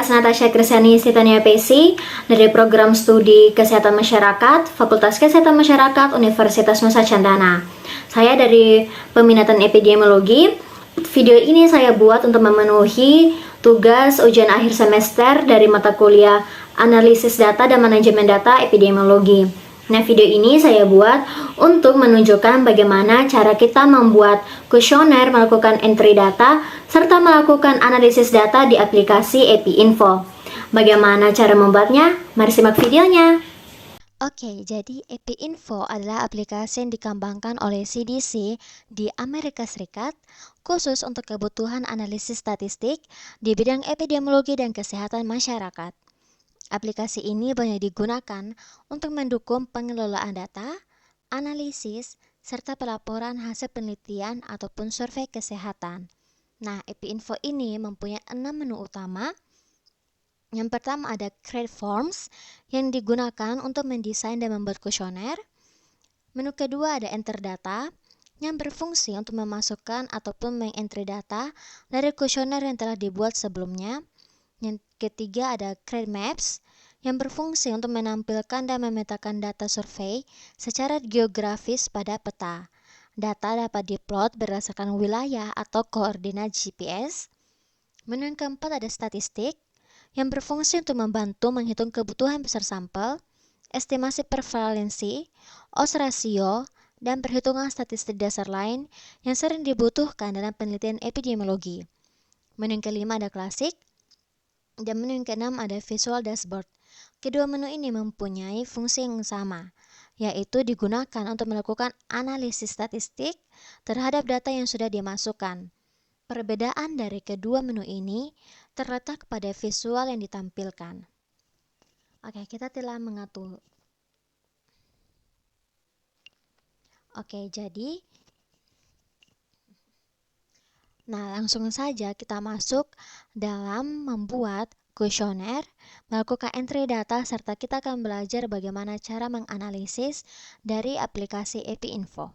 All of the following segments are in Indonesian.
Asnatasha Kristiani Sitania PC dari Program Studi Kesehatan Masyarakat, Fakultas Kesehatan Masyarakat, Universitas Nusa Cendana. Saya dari Peminatan Epidemiologi. Video ini saya buat untuk memenuhi tugas ujian akhir semester dari mata kuliah Analisis Data dan Manajemen Data Epidemiologi. Nah, video ini saya buat untuk menunjukkan bagaimana cara kita membuat kuesioner, melakukan entry data, serta melakukan analisis data di aplikasi EpiInfo. Bagaimana cara membuatnya? Mari simak videonya. Oke, jadi EpiInfo adalah aplikasi yang dikembangkan oleh CDC di Amerika Serikat khusus untuk kebutuhan analisis statistik di bidang epidemiologi dan kesehatan masyarakat. Aplikasi ini banyak digunakan untuk mendukung pengelolaan data, analisis, serta pelaporan hasil penelitian ataupun survei kesehatan. Nah, EpiInfo ini mempunyai 6 menu utama. Yang pertama ada Create Forms yang digunakan untuk mendesain dan membuat kuesioner. Menu kedua ada Enter Data yang berfungsi untuk memasukkan ataupun mengentry data dari kuesioner yang telah dibuat sebelumnya. Yang ketiga ada Create Maps yang berfungsi untuk menampilkan dan memetakan data survei secara geografis pada peta. Data dapat diplot berdasarkan wilayah atau koordinat GPS. Menu yang keempat ada Statistik yang berfungsi untuk membantu menghitung kebutuhan besar sampel, estimasi prevalensi, odds ratio, dan perhitungan statistik dasar lain yang sering dibutuhkan dalam penelitian epidemiologi. Menu yang kelima ada Klasik, dan menu yang keenam ada Visual Dashboard. Kedua menu ini mempunyai fungsi yang sama, yaitu digunakan untuk melakukan analisis statistik terhadap data yang sudah dimasukkan. Perbedaan dari kedua menu ini terletak pada visual yang ditampilkan. Oke, kita telah mengatur. Oke, jadi langsung saja kita masuk dalam membuat kuesioner, melakukan entry data, serta kita akan belajar bagaimana cara menganalisis dari aplikasi EpiInfo.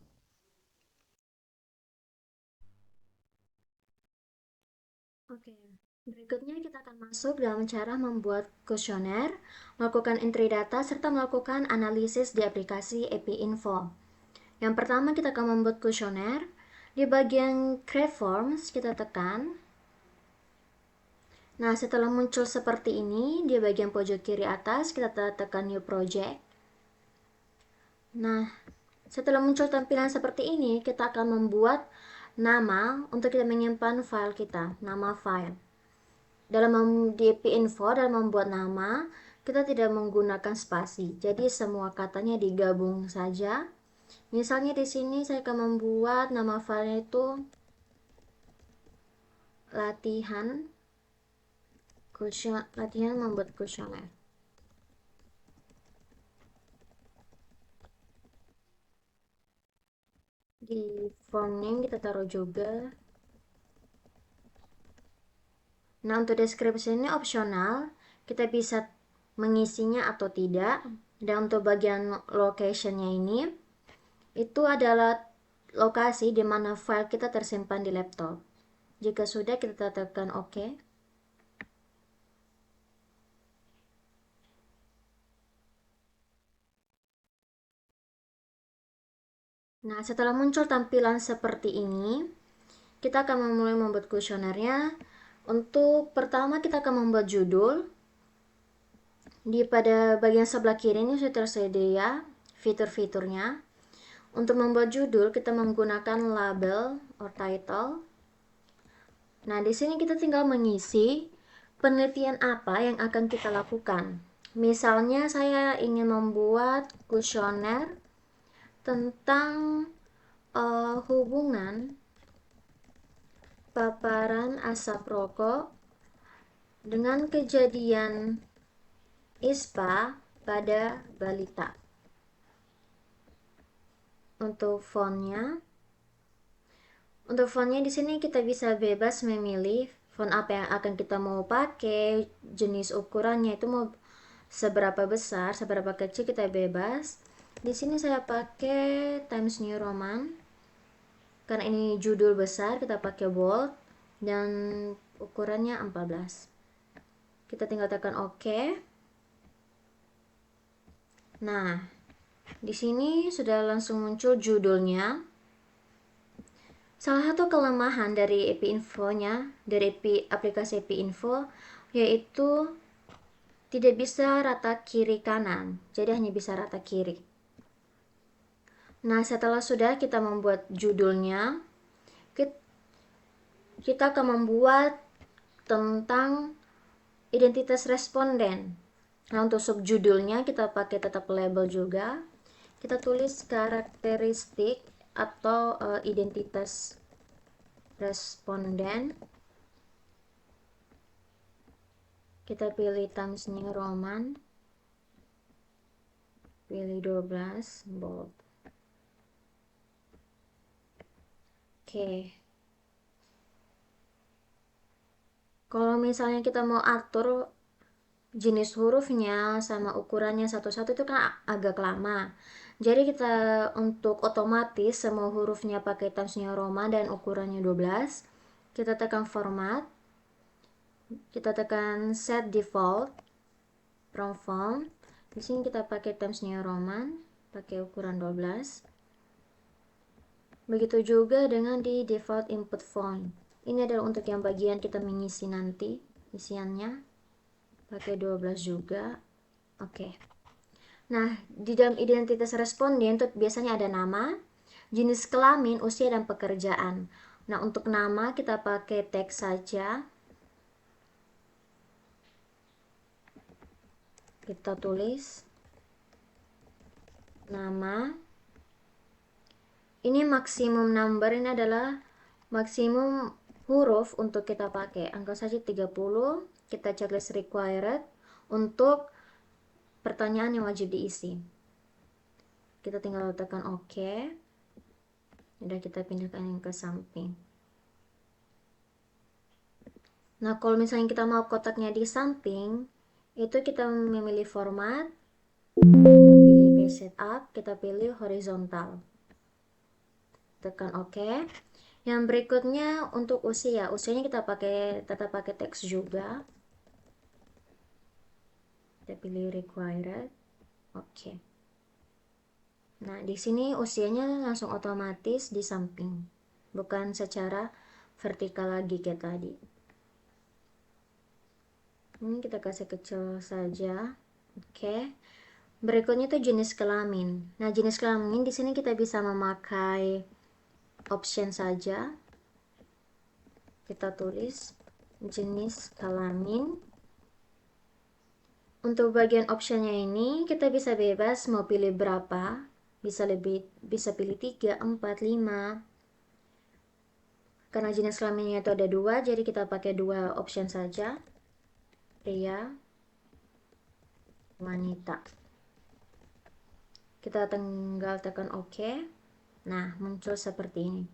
Oke, berikutnya kita akan masuk dalam cara membuat kuesioner, melakukan entry data, serta melakukan analisis di aplikasi EpiInfo. Yang pertama kita akan membuat kuesioner. Di bagian Create Forms kita tekan. Nah, setelah muncul seperti ini, di bagian pojok kiri atas kita tekan New Project. Nah, setelah muncul tampilan seperti ini, kita akan membuat nama untuk kita menyimpan file kita, nama file. Dalam di EpiInfo, dalam membuat nama, kita tidak menggunakan spasi. Jadi semua katanya digabung saja. Misalnya di sini saya akan membuat nama filenya itu latihan membuat kuesioner. Di form name kita taruh juga. Nah, untuk deskripsi ini opsional, kita bisa mengisinya atau tidak. Dan untuk bagian locationnya ini, itu adalah lokasi di mana file kita tersimpan di laptop. Jika sudah, kita tekan OK. Nah, setelah muncul tampilan seperti ini, kita akan memulai membuat kuesionernya. Untuk pertama, kita akan membuat judul. Pada bagian sebelah kiri ini sudah tersedia fitur-fiturnya. Untuk membuat judul, kita menggunakan label or title. Nah, di sini kita tinggal mengisi penelitian apa yang akan kita lakukan. Misalnya saya ingin membuat kuesioner tentang hubungan paparan asap rokok dengan kejadian ISPA pada balita. Untuk fontnya di sini kita bisa bebas memilih font apa yang akan kita mau pakai, jenis ukurannya itu mau seberapa besar, seberapa kecil kita bebas. Di sini saya pakai Times New Roman. Karena ini judul besar, kita pakai bold dan ukurannya 14. Kita tinggal tekan OK. Nah, di sini sudah langsung muncul judulnya. Salah satu kelemahan dari EPI-Info-nya, dari aplikasi EPI-Info, yaitu tidak bisa rata kiri kanan, jadi hanya bisa rata kiri. Nah, setelah sudah kita membuat judulnya, kita akan membuat tentang identitas responden. Nah, untuk subjudulnya kita pakai tetap label juga. Kita tulis karakteristik atau identitas responden. Kita pilih Times New Roman. Pilih 12 bold. Oke. Kalau misalnya kita mau atur jenis hurufnya sama ukurannya satu-satu itu kan agak lama. Jadi kita untuk otomatis semua hurufnya pakai Times New Roman dan ukurannya 12, kita tekan format, kita tekan set default from font. Di sini kita pakai Times New Roman, pakai ukuran 12. Begitu juga dengan di default input font. Ini adalah untuk yang bagian kita mengisi nanti isiannya. Pakai 12 juga. Oke. Nah, di dalam identitas responden itu biasanya ada nama, jenis kelamin, usia, dan pekerjaan. Nah, untuk nama kita pakai teks saja. Kita tulis nama. Ini maksimum number, ini adalah maksimum huruf untuk kita pakai. Angka saja 30. Kita checklist required untuk pertanyaan yang wajib diisi. Kita tinggal tekan OK. Udah, kita pindahkan yang ke samping. Nah, kalau misalnya kita mau kotaknya di samping, itu kita memilih format, pilih page setup, kita pilih horizontal. Tekan OK. Yang berikutnya untuk usia, usianya kita tetap pakai teks juga. Kita pilih required. Oke. Nah, di sini usianya langsung otomatis di samping, bukan secara vertikal lagi kayak tadi. Ini kita kasih kecil saja. Oke. Berikutnya itu jenis kelamin. Nah, jenis kelamin di sini kita bisa memakai option saja. Kita tulis jenis kelamin. Untuk bagian optionnya ini kita bisa bebas mau pilih berapa. Bisa pilih 3, 4, 5. Karena jenis kelaminnya itu ada 2, jadi kita pakai 2 option saja. Pria, wanita. Kita tinggal tekan OK. Nah, muncul seperti ini.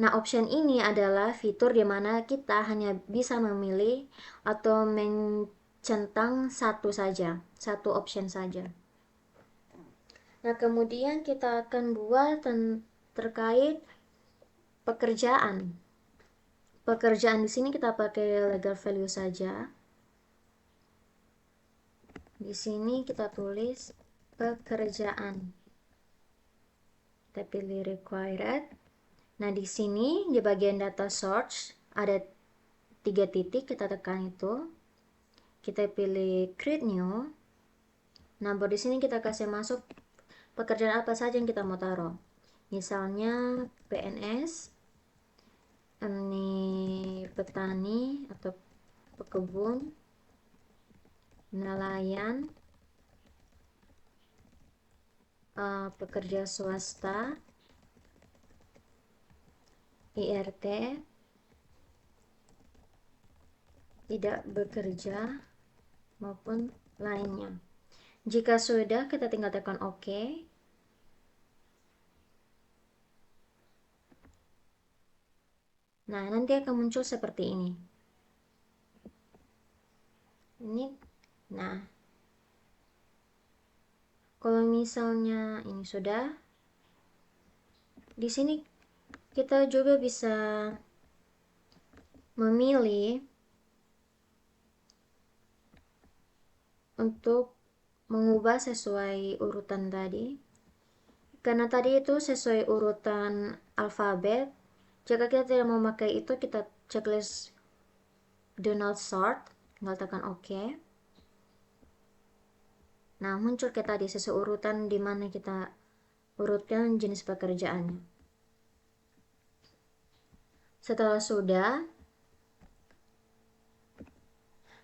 Nah, option ini adalah fitur di mana kita hanya bisa memilih atau mencentang satu saja, satu option saja. Nah, kemudian kita akan buat terkait pekerjaan. Pekerjaan di sini kita pakai legal value saja. Di sini kita tulis pekerjaan. Kita pilih required. Nah, di sini di bagian data source ada 3 titik, kita tekan itu. Kita pilih create new. Nah, di sini kita kasih masuk pekerjaan apa saja yang kita mau taruh. Misalnya PNS, ini petani atau pekebun, nelayan, pekerja swasta, IRT, tidak bekerja, maupun lainnya. Jika sudah, kita tinggal tekan OK. Nah, nanti akan muncul seperti ini. Nah, kalau misalnya ini sudah, di sini kita juga bisa memilih untuk mengubah sesuai urutan tadi. Karena tadi itu sesuai urutan alfabet, jika kita tidak mau memakai itu, kita checklist do not sort, tinggal tekan OK. Nah, muncul kayak tadi sesuai urutan di mana kita urutkan jenis pekerjaannya. Setelah sudah,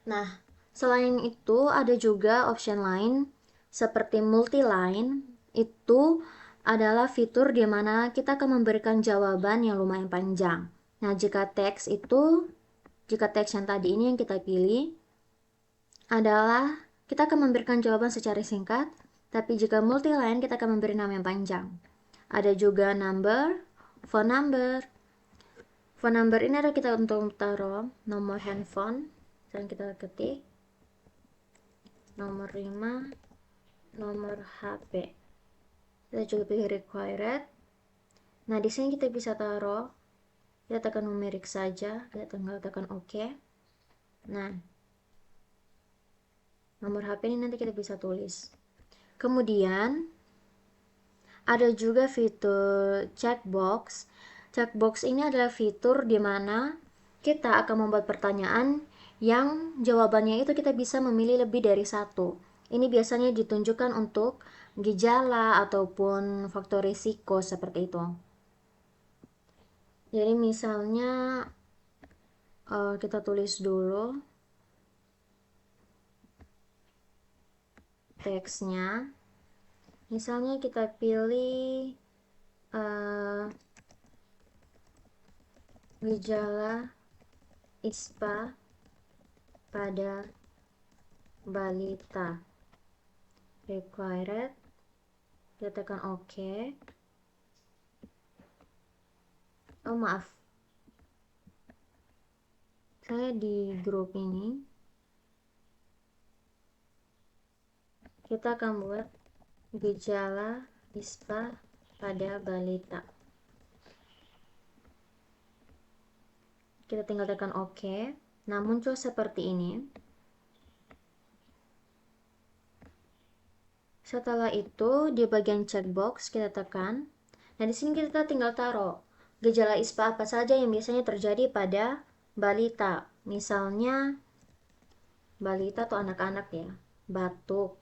nah, selain itu ada juga option lain seperti multi-line. Itu adalah fitur di mana kita akan memberikan jawaban yang lumayan panjang. Nah, jika teks yang tadi ini yang kita pilih adalah kita akan memberikan jawaban secara singkat, tapi jika multi-line kita akan memberi nama yang panjang. Ada juga phone number. Phone number ini adalah kita untuk taruh nomor handphone. Dan kita ketik nomor 5, nomor HP. Kita juga pilih required. Nah, di sini kita bisa taruh, kita tekan numerik saja, kita tinggal tekan OK. Nah, nomor HP ini nanti kita bisa tulis. Kemudian ada juga fitur checkbox. Checkbox ini adalah fitur di mana kita akan membuat pertanyaan yang jawabannya itu kita bisa memilih lebih dari satu. Ini biasanya ditunjukkan untuk gejala ataupun faktor risiko seperti itu. Jadi misalnya kita tulis dulu teksnya. Misalnya kita pilih gejala ISPA pada balita. Required. Kita tekan OK. Oh, maaf. Saya di grup ini. Kita akan buat gejala ISPA pada balita. Kita tinggal tekan OK. Nah, muncul seperti ini. Setelah itu, di bagian checkbox kita tekan. Nah, di sini kita tinggal taruh gejala ISPA apa saja yang biasanya terjadi pada balita. Misalnya, balita atau anak-anak ya, batuk.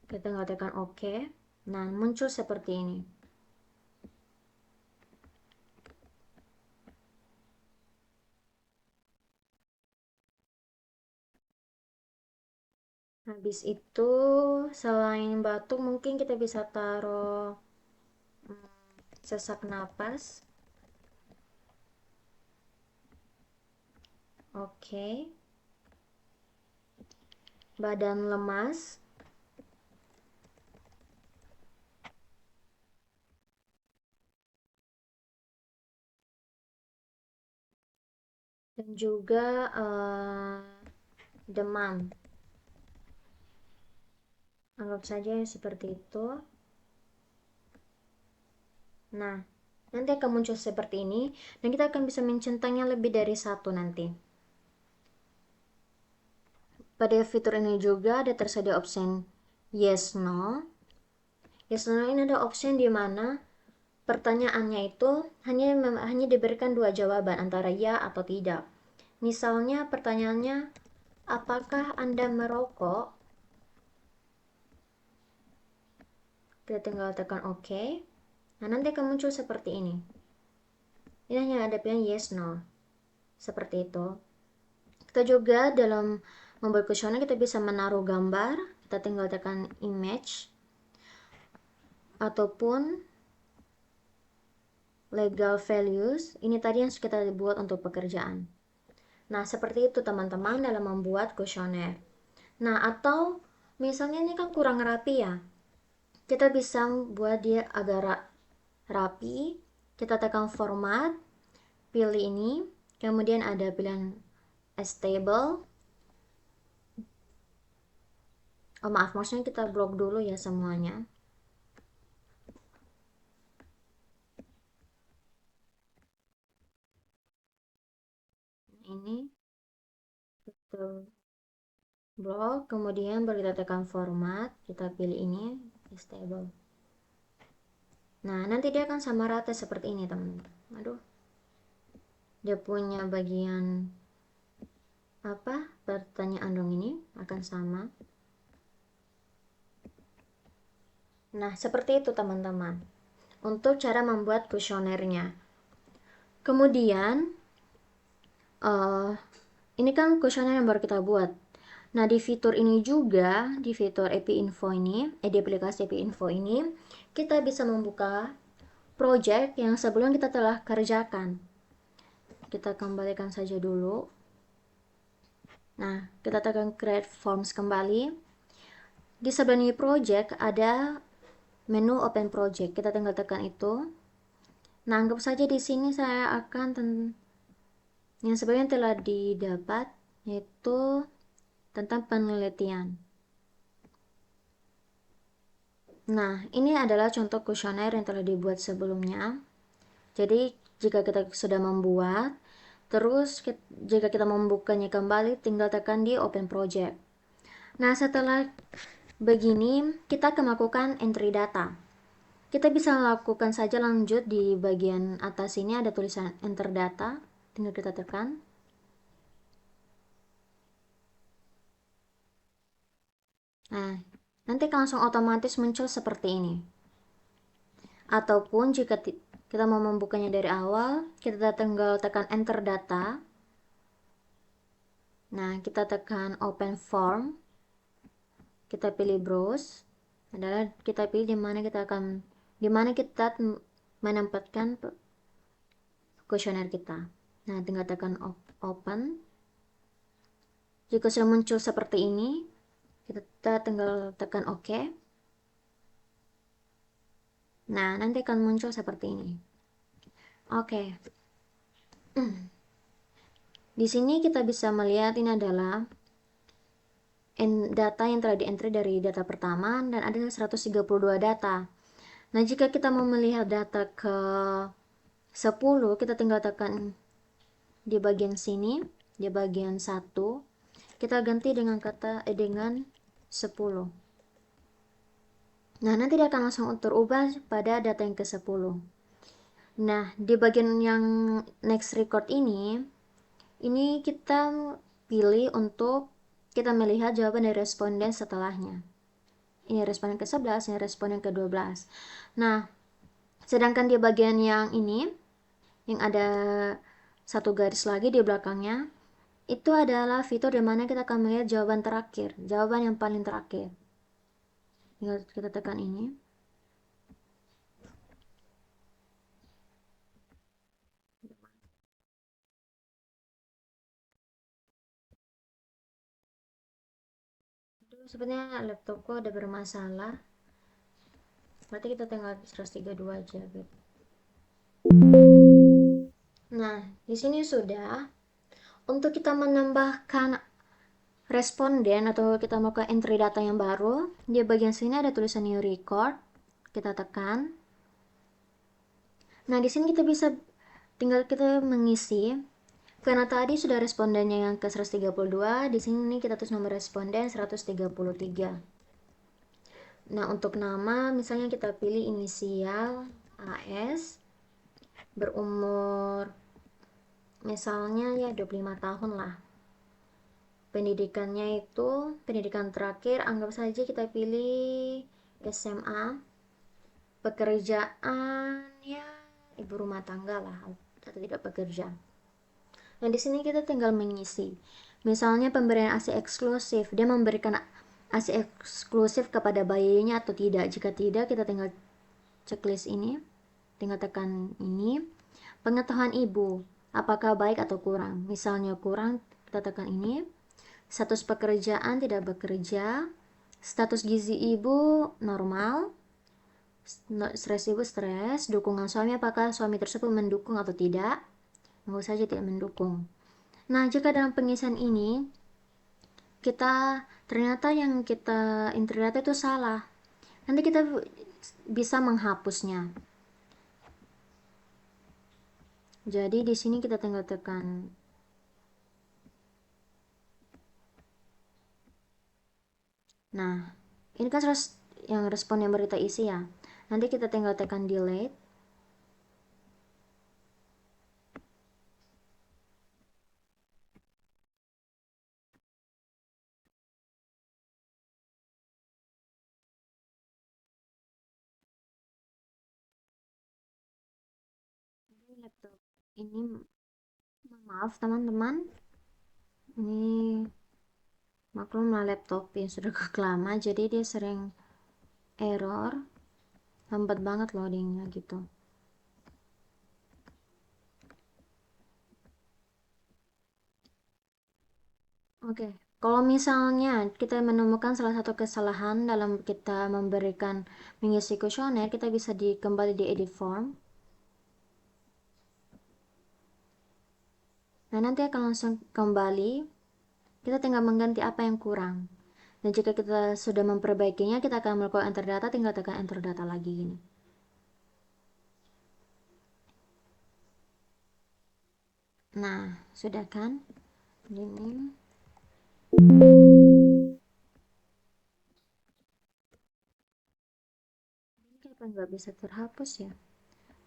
Kita tinggal tekan OK. Nah, muncul seperti ini. Habis itu, selain batuk, mungkin kita bisa taruh sesak napas. Oke. Badan lemas. Dan juga demam. Anggap saja seperti itu. Nah, nanti akan muncul seperti ini, dan kita akan bisa mencentangnya lebih dari satu nanti. Pada fitur ini juga ada tersedia option yes no. Yes no ini ada option di mana pertanyaannya itu hanya diberikan dua jawaban antara ya atau tidak. Misalnya pertanyaannya, apakah Anda merokok? Kita tinggal tekan OK. Nah, nanti akan muncul seperti ini. Ini hanya ada pilihan yes no. Seperti itu. Kita juga dalam membuat kuesioner kita bisa menaruh gambar. Kita tinggal tekan image. Ataupun legal values. Ini tadi yang kita buat untuk pekerjaan. Nah, seperti itu teman-teman dalam membuat kuesioner. Nah, atau misalnya ini kan kurang rapi ya. Kita bisa buat dia agak rapi. Kita tekan format, pilih ini, kemudian ada pilihan as table. Oh, maaf, maksudnya kita blok dulu ya semuanya. Ini kita blok, kemudian baru kita tekan format, kita pilih ini stable. Nah, nanti dia akan sama rata seperti ini, teman-teman. Aduh, dia punya bagian apa pertanyaan dong, ini akan sama. Nah, seperti itu teman-teman untuk cara membuat kuesionernya. Kemudian ini kan kuesioner yang baru kita buat. Nah, di fitur ini juga, di fitur EPI Info ini, di aplikasi EPI Info ini, kita bisa membuka project yang sebelum kita telah kerjakan. Kita kembalikan saja dulu. Nah, kita tekan create forms kembali. Di sebelah new project ada menu open project. Kita tinggal tekan itu. Nah, anggap saja di sini saya akan yang sebenarnya telah didapat, yaitu tentang penelitian. Nah, ini adalah contoh kuesioner yang telah dibuat sebelumnya. Jadi, jika kita sudah membuat, terus jika kita membukanya kembali, tinggal tekan di open project. Nah, setelah begini, kita akan melakukan entry data. Kita bisa lakukan saja lanjut di bagian atas ini ada tulisan enter data, tinggal kita tekan. Nah, nanti langsung otomatis muncul seperti ini. Ataupun jika kita mau membukanya dari awal, kita tinggal tekan enter data. Nah, kita tekan open form. Kita pilih browse. Adalah kita pilih di mana kita menempatkan kuesioner kita. Nah, tinggal tekan open. Jika sudah muncul seperti ini, kita tinggal tekan OK. Nah, nanti akan muncul seperti ini. Oke. Di sini kita bisa melihat ini adalah data yang telah di-entry dari data pertama dan ada 132 data. Nah, jika kita mau melihat data ke 10, kita tinggal tekan di bagian sini, di bagian 1. Kita ganti dengan dengan 10. Nah, nanti dia akan langsung terubah pada data yang ke-10. Nah, di bagian yang next record ini kita pilih untuk kita melihat jawaban dari responden setelahnya. Ini responden ke-11, ini responden ke-12. Nah, sedangkan di bagian yang ini, yang ada satu garis lagi di belakangnya, itu adalah fitur di mana kita akan melihat jawaban terakhir, jawaban yang paling terakhir. Tinggal kita tekan ini. Sebenarnya laptopku ada bermasalah. Berarti kita tinggal 132 aja gitu. Nah, di sini sudah. Untuk kita menambahkan responden atau kita melakukan entry data yang baru, di bagian sini ada tulisan new record. Kita tekan. Nah, di sini kita bisa tinggal kita mengisi. Karena tadi sudah respondennya yang ke 132, di sini kita tulis nomor responden 133. Nah, untuk nama misalnya kita pilih inisial AS, berumur misalnya ya 25 tahun lah. Pendidikannya itu pendidikan terakhir, anggap saja kita pilih SMA. Pekerjaan ya ibu rumah tangga lah atau tidak bekerja. Nah, di sini kita tinggal mengisi. Misalnya pemberian ASI eksklusif, dia memberikan ASI eksklusif kepada bayinya atau tidak. Jika tidak, kita tinggal checklist ini, tinggal tekan ini. Pengetahuan ibu, apakah baik atau kurang? Misalnya kurang, kita tekan ini. Status pekerjaan tidak bekerja. Status gizi ibu normal. Stres ibu stres. Dukungan suami, apakah suami tersebut mendukung atau tidak? Nggak saja tidak mendukung. Nah, jika dalam pengisian ini ternyata yang kita entry data itu salah, nanti kita bisa menghapusnya. Jadi di sini kita tinggal tekan Nah, ini kan yang respon yang berita isi ya. Nanti kita tinggal tekan delete. Laptop ini, maaf teman-teman, ini maklumlah laptop yang sudah lama, jadi dia sering error, lambat banget loadingnya gitu. Oke, kalau misalnya kita menemukan salah satu kesalahan dalam kita mengisi kuesioner, kita bisa kembali di edit form. Nah, nanti akan langsung kembali. Kita tinggal mengganti apa yang kurang. Dan jika kita sudah memperbaikinya, kita akan melakukan enter data, tinggal tekan enter data lagi gini. Nah, sudah kan? Ini. Kenapa nggak bisa terhapus ya?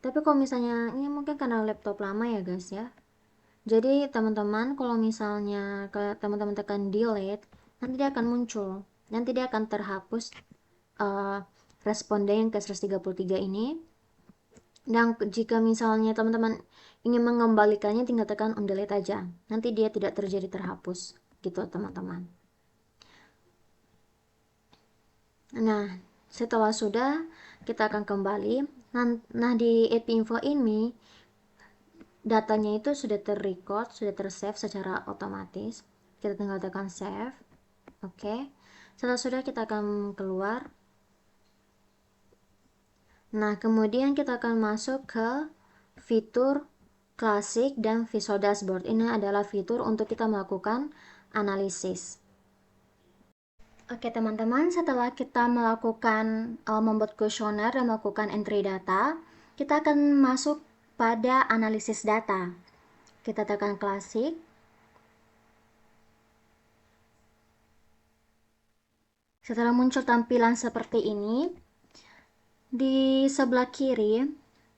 Tapi kalau misalnya ini mungkin karena laptop lama ya guys ya. Jadi teman-teman kalau misalnya teman-teman tekan delete, nanti dia akan muncul. Nanti dia akan terhapus responden ke 133 ini. Dan jika misalnya teman-teman ingin mengembalikannya, tinggal tekan on delete aja. Nanti dia tidak terjadi terhapus gitu teman-teman. Nah, setelah sudah, kita akan kembali. Nah, di epinfo ini datanya itu sudah terrecord, sudah tersave secara otomatis. Kita tinggal tekan save. Oke. Setelah sudah, kita akan keluar. Nah, kemudian kita akan masuk ke fitur klasik dan visual dashboard. Ini adalah fitur untuk kita melakukan analisis. Oke teman-teman, setelah kita melakukan membuat kuesioner dan melakukan entry data, kita akan masuk pada analisis data. Kita tekan klasik. Setelah muncul tampilan seperti ini, di sebelah kiri,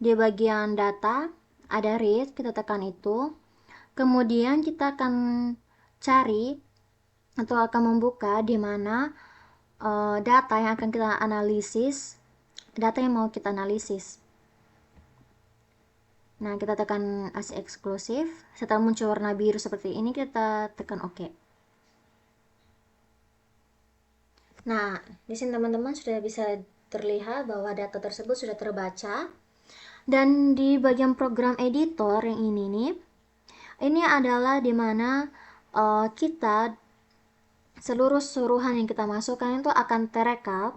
di bagian data, ada read, kita tekan itu. Kemudian kita akan cari atau akan membuka di mana data yang akan kita analisis, data yang mau kita analisis. Nah, kita tekan as eksklusif. Setelah muncul warna biru seperti ini, kita tekan OK. Nah, di sini teman-teman sudah bisa terlihat bahwa data tersebut sudah terbaca. Dan di bagian program editor yang ini nih, ini adalah di mana kita seluruh suruhan yang kita masukkan itu akan terekap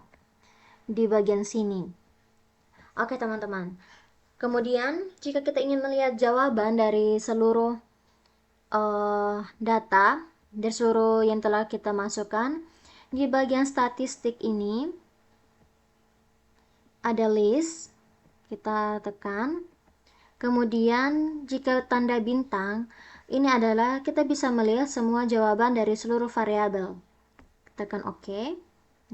di bagian sini. Oke teman-teman. Kemudian jika kita ingin melihat jawaban dari seluruh data dari seluruh yang telah kita masukkan, di bagian statistik ini ada list, kita tekan. Kemudian jika tanda bintang, ini adalah kita bisa melihat semua jawaban dari seluruh variabel. Tekan OK.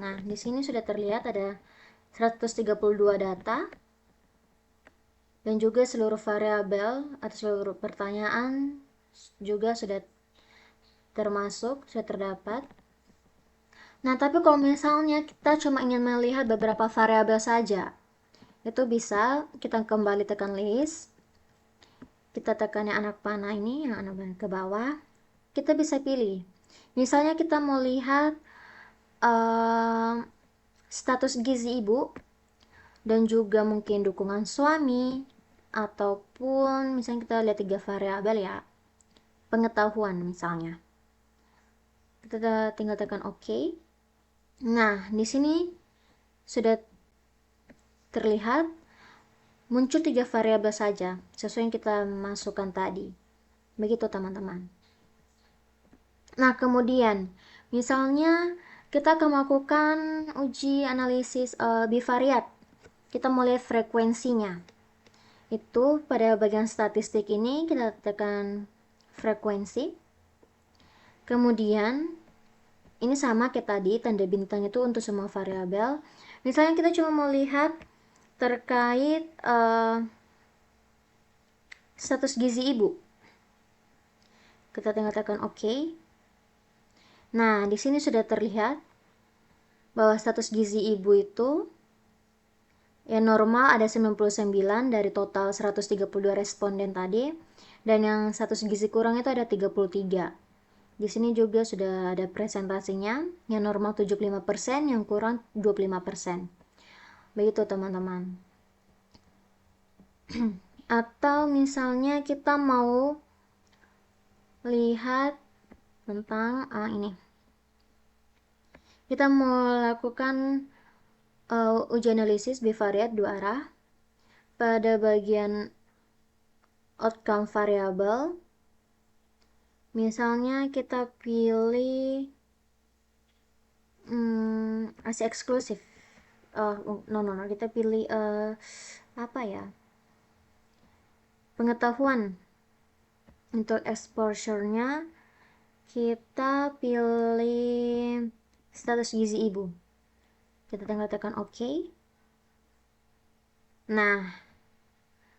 Nah, di sini sudah terlihat ada 132 data dan juga seluruh variabel atau seluruh pertanyaan juga sudah termasuk, sudah terdapat. Nah, tapi kalau misalnya kita cuma ingin melihat beberapa variabel saja, itu bisa kita kembali tekan list. Kita tekan yang anak panah ini, yang anak panah ke bawah. Kita bisa pilih. Misalnya kita mau lihat status gizi ibu dan juga mungkin dukungan suami, ataupun misalnya kita lihat 3 variabel ya, pengetahuan misalnya. Kita tinggal tekan OK. Nah, di sini sudah terlihat muncul 3 variabel saja sesuai yang kita masukkan tadi. Begitu teman-teman. Nah, kemudian misalnya kita akan melakukan uji analisis bivariat. Kita mau lihat frekuensinya. Itu pada bagian statistik ini kita tekan frekuensi. Kemudian ini sama kayak tadi, tanda bintang itu untuk semua variabel. Misalnya kita cuma mau lihat terkait status gizi ibu, kita tinggal tekan OK. Nah, di sini sudah terlihat bahwa status gizi ibu itu yang normal ada 99 dari total 132 responden tadi, dan yang status gizi kurang itu ada 33. Di sini juga sudah ada presentasinya, yang normal 75%, yang kurang 25%. Begitu teman-teman. Atau misalnya kita mau lihat tentang ini. Kita mau lakukan uji analisis bivariat dua arah pada bagian outcome variable. Misalnya kita pilih ASI eksklusif. Kita pilih apa ya? Pengetahuan. Untuk exposure-nya kita pilih status gizi ibu. Kita tinggal tekan OK. Nah,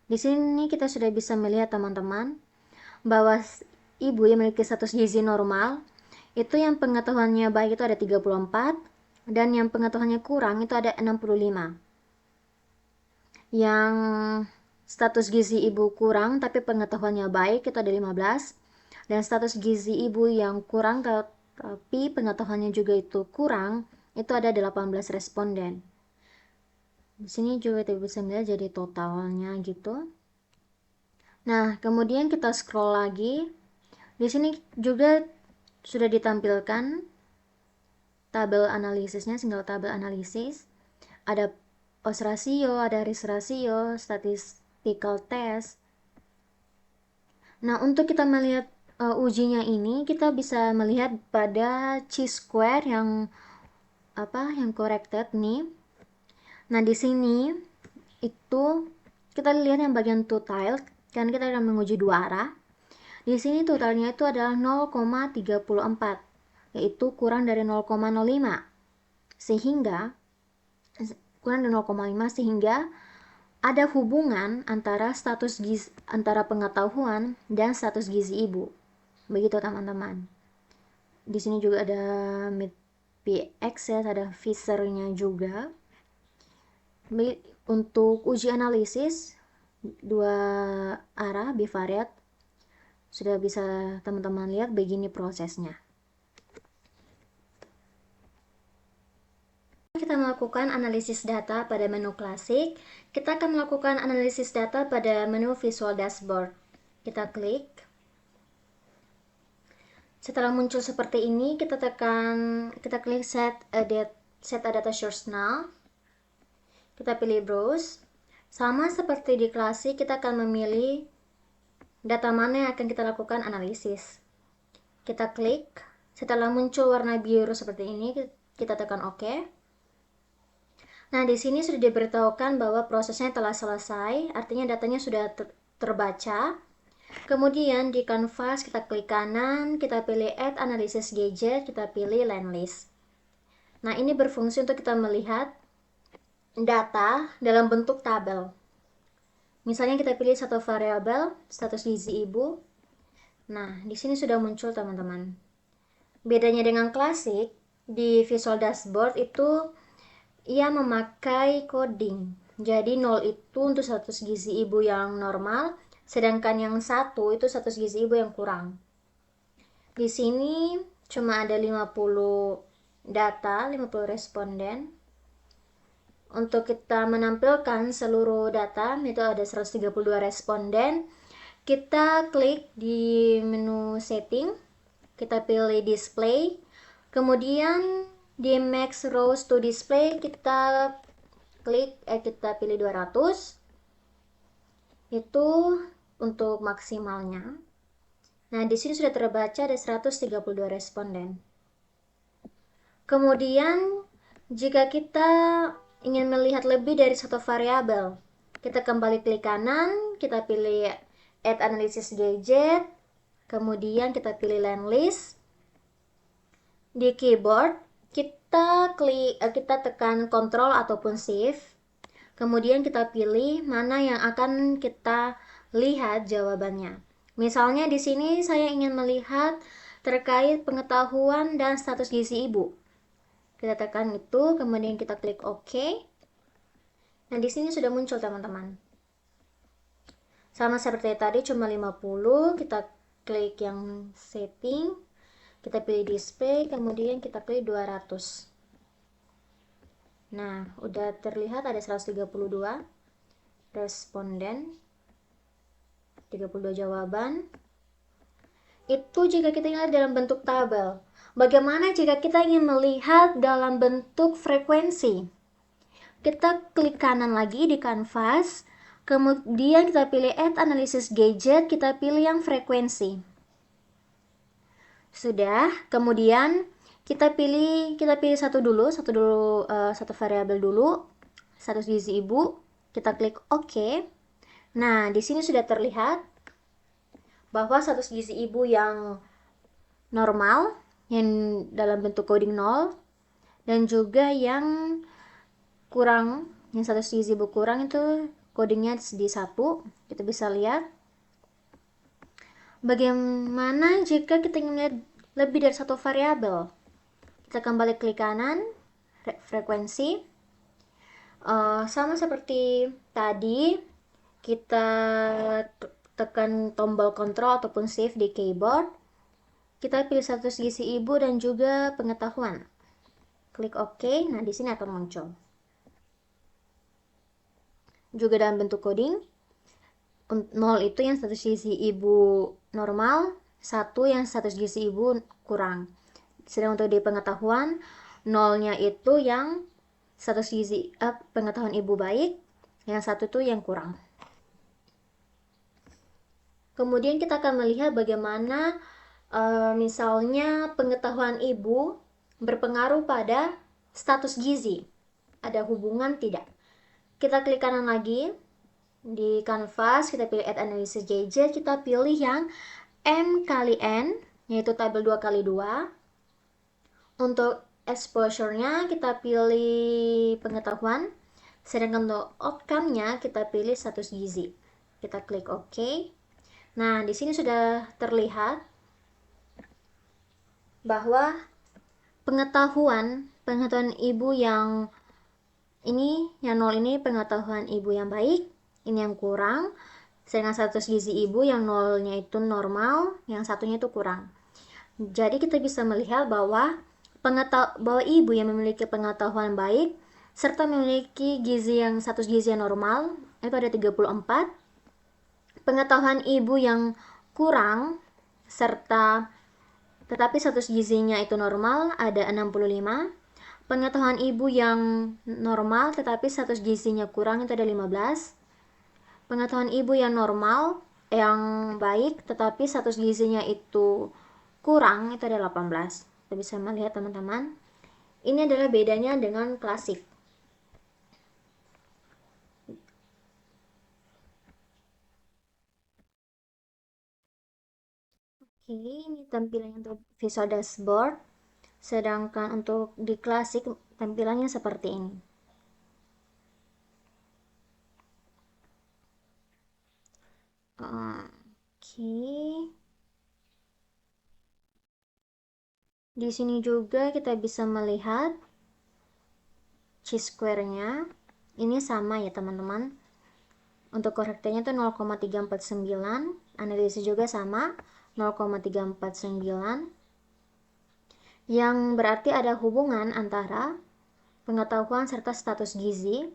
di sini kita sudah bisa melihat teman-teman bahwa ibu yang memiliki status gizi normal itu yang pengetahuannya baik itu ada 34, dan yang pengetahuannya kurang itu ada 65. Yang status gizi ibu kurang tapi pengetahuannya baik itu ada 15, dan status gizi ibu yang kurang tapi pengetahuannya juga itu kurang itu ada 18 responden. Di sini juga kita bisa melihat jadi totalnya gitu. Nah, kemudian kita scroll lagi. Di sini juga sudah ditampilkan tabel analisisnya, single tabel analisis. Ada odds ratio, ada risk ratio, statistical test. Nah, untuk kita melihat ujinya ini, kita bisa melihat pada chi-square yang corrected nih. Nah, di sini itu kita lihat yang bagian total, kan kita akan menguji dua arah. Di sini totalnya itu adalah 0,34, yaitu kurang dari 0,05. Sehingga kurang dari 0,5, sehingga ada hubungan antara antara pengetahuan dan status gizi ibu. Begitu teman-teman. Di sini juga ada MIPX, ada Fisher-nya juga. Untuk uji analisis dua arah bivariat sudah bisa teman-teman lihat begini prosesnya. Kita melakukan analisis data pada menu klasik. Kita akan melakukan analisis data pada menu visual dashboard. Kita klik. Setelah muncul seperti ini, kita klik set a data source now. Kita pilih browse. Sama seperti di klasik, kita akan memilih data mana yang akan kita lakukan analisis. Kita klik. Setelah muncul warna biru seperti ini, kita tekan OK. Nah, di sini sudah diberitahukan bahwa prosesnya telah selesai, artinya datanya sudah terbaca. Kemudian di canvas kita klik kanan, kita pilih add analysis gadget, kita pilih line list. Nah, ini berfungsi untuk kita melihat data dalam bentuk tabel. Misalnya kita pilih satu variabel, status gizi ibu. Nah, di sini sudah muncul teman-teman. Bedanya dengan klasik, di visual dashboard itu ia memakai coding. Jadi 0 itu untuk status gizi ibu yang normal, sedangkan yang 1 itu status gizi ibu yang kurang. Di sini cuma ada 50 data, 50 responden. Untuk kita menampilkan seluruh data, itu ada 132 responden. Kita klik di menu setting, kita pilih display, kemudian di max rows to display kita pilih 200. Itu untuk maksimalnya. Nah, di sini sudah terbaca ada 132 responden. Kemudian jika kita ingin melihat lebih dari satu variabel, kita kembali klik kanan, kita pilih add analysis gadget, kemudian kita pilih line list. Di keyboard kita tekan Ctrl ataupun Shift. Kemudian kita pilih mana yang akan kita lihat jawabannya. Misalnya di sini saya ingin melihat terkait pengetahuan dan status gizi ibu. Kita tekan itu, kemudian kita klik OK. Nah, di sini sudah muncul teman-teman. Sama seperti tadi cuma 50, kita klik yang setting, kita pilih display, kemudian kita pilih 200. Nah, udah terlihat ada 132 responden, 32 jawaban. Itu jika kita lihat dalam bentuk tabel. Bagaimana jika kita ingin melihat dalam bentuk frekuensi? Kita klik kanan lagi di kanvas, kemudian kita pilih Add Analysis Gadget, kita pilih yang frekuensi. Sudah, kemudian kita pilih satu variabel dulu, status gizi ibu. Kita klik OK. Nah, di sini sudah terlihat bahwa status gizi ibu yang normal, yang dalam bentuk coding 0, dan juga yang kurang, yang status gizi ibu kurang itu codingnya di 1. Kita bisa lihat. Bagaimana jika kita ingin melihat lebih dari satu variabel? Kita kembali klik kanan, frekuensi. Sama seperti tadi, kita tekan tombol Ctrl ataupun Shift di keyboard. Kita pilih status gizi ibu dan juga pengetahuan. Klik OK. Nah, di sini akan muncul. Juga dalam bentuk coding. 0 itu yang status gizi ibu normal, 1 yang status gizi ibu kurang. Sedang untuk di pengetahuan, 0-nya itu yang status gizi pengetahuan ibu baik, yang 1 itu yang kurang. Kemudian kita akan melihat bagaimana misalnya pengetahuan ibu berpengaruh pada status gizi. Ada hubungan tidak? Kita klik kanan lagi di kanvas, kita pilih Add Analysis Gadget, kita pilih yang M kali N, yaitu tabel 2 kali 2. Untuk exposure-nya kita pilih pengetahuan, sedangkan untuk outcome-nya kita pilih status gizi. Kita klik OK. Nah, di sini sudah terlihat bahwa pengetahuan ibu yang ini, yang 0 ini pengetahuan ibu yang baik, ini yang kurang. Sedangkan status gizi ibu yang 0-nya itu normal, yang 1-nya itu kurang. Jadi kita bisa melihat bahwa ibu yang memiliki pengetahuan baik serta memiliki gizi yang status gizi yang normal itu ada 34. Pengetahuan ibu yang kurang tetapi status gizinya itu normal ada 65. Pengetahuan ibu yang normal tetapi status gizinya kurang itu ada 15. Pengetahuan ibu yang normal, yang baik tetapi status gizinya itu kurang itu ada 18. Kita bisa melihat teman-teman, ini adalah bedanya dengan klasik. Oke, ini tampilannya untuk visual dashboard. Sedangkan untuk di klasik tampilannya seperti ini. Oke. Di sini juga kita bisa melihat chi-square-nya. Ini sama ya teman-teman. Untuk korektornya itu 0,349. Analisis juga sama 0,349. Yang berarti ada hubungan antara pengetahuan serta status gizi.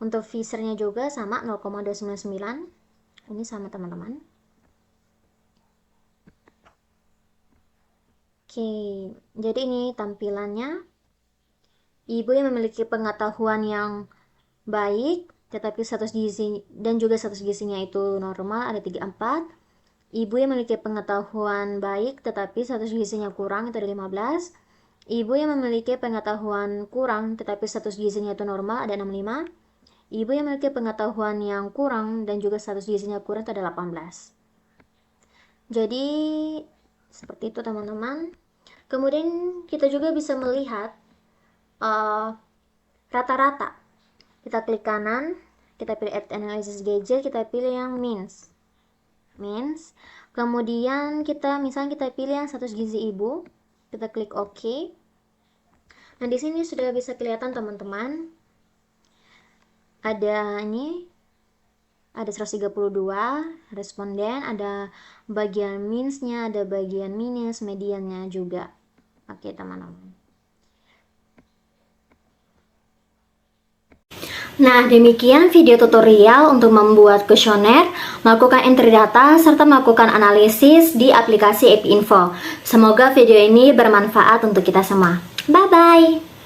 Untuk Fisher-nya juga sama 0,299. Ini sama teman-teman. Oke, jadi ini tampilannya. Ibu yang memiliki pengetahuan yang baik, tetapi status gizi dan juga status gizinya itu normal ada 34. Ibu yang memiliki pengetahuan baik, tetapi status gizinya kurang itu ada 15. Ibu yang memiliki pengetahuan kurang, tetapi status gizinya itu normal ada 65. Ibu yang memiliki pengetahuan yang kurang dan juga status gizinya kurang itu ada 18. Jadi seperti itu teman-teman. Kemudian kita juga bisa melihat rata-rata. Kita klik kanan, kita pilih Add Analysis Gadget, kita pilih yang means. Kemudian misalnya kita pilih yang status gizi ibu, kita klik OK. Nah, di sini sudah bisa kelihatan teman-teman. Ada 132 responden, ada bagian means-nya, ada bagian minus, mediannya juga. Oke, teman-teman. Nah, demikian video tutorial untuk membuat kuesioner, melakukan entry data, serta melakukan analisis di aplikasi EpiInfo. Semoga video ini bermanfaat untuk kita semua. Bye-bye!